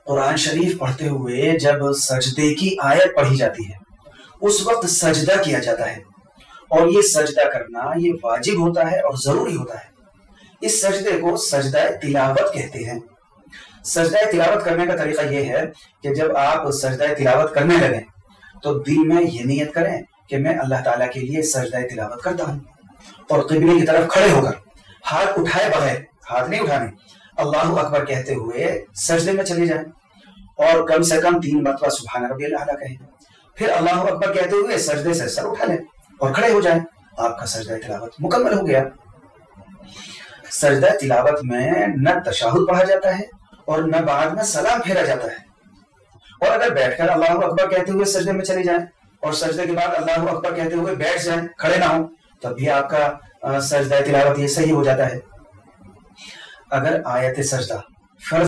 कुरान शरीफ पढ़ते हुए जब सजदे की आयत पढ़ी जाती है उस वक्त सजदा किया जाता है, और ये सजदा करना ये वाजिब होता है और जरूरी होता है। इस सजदे को सजदा तिलावत कहते हैं। सजदा तिलावत करने का तरीका ये है कि जब आप सजदा तिलावत करने लगे तो दिल में ये नियत करें कि मैं अल्लाह ताला के लिए सजदा तिलावत करता हूँ, और क़िबले की तरफ खड़े होकर हाथ उठाए बगैर, हाथ नहीं उठाने, अल्लाहु अकबर कहते हुए सजदे में चले जाएं और कम से कम 3 मरतबा सुभान रब्बियल आला कहें। फिर अल्लाहु अकबर कहते हुए सजदे से सर उठा लें और खड़े हो जाएं। आपका सजदा तिलावत मुकम्मल हो गया। सजदा तिलावत में न तशहुद पढ़ा जाता है और न बाद में सलाम फेरा जाता है। और अगर बैठकर अल्लाहु अकबर कहते हुए सजदे में चले जाएं और सजदे के बाद अल्लाहु अकबर कहते हुए बैठ जाएं, खड़े ना हो, तब भी आपका सजदा तिलावत ये सही हो जाता है। अगर आयत सजदा फर्ज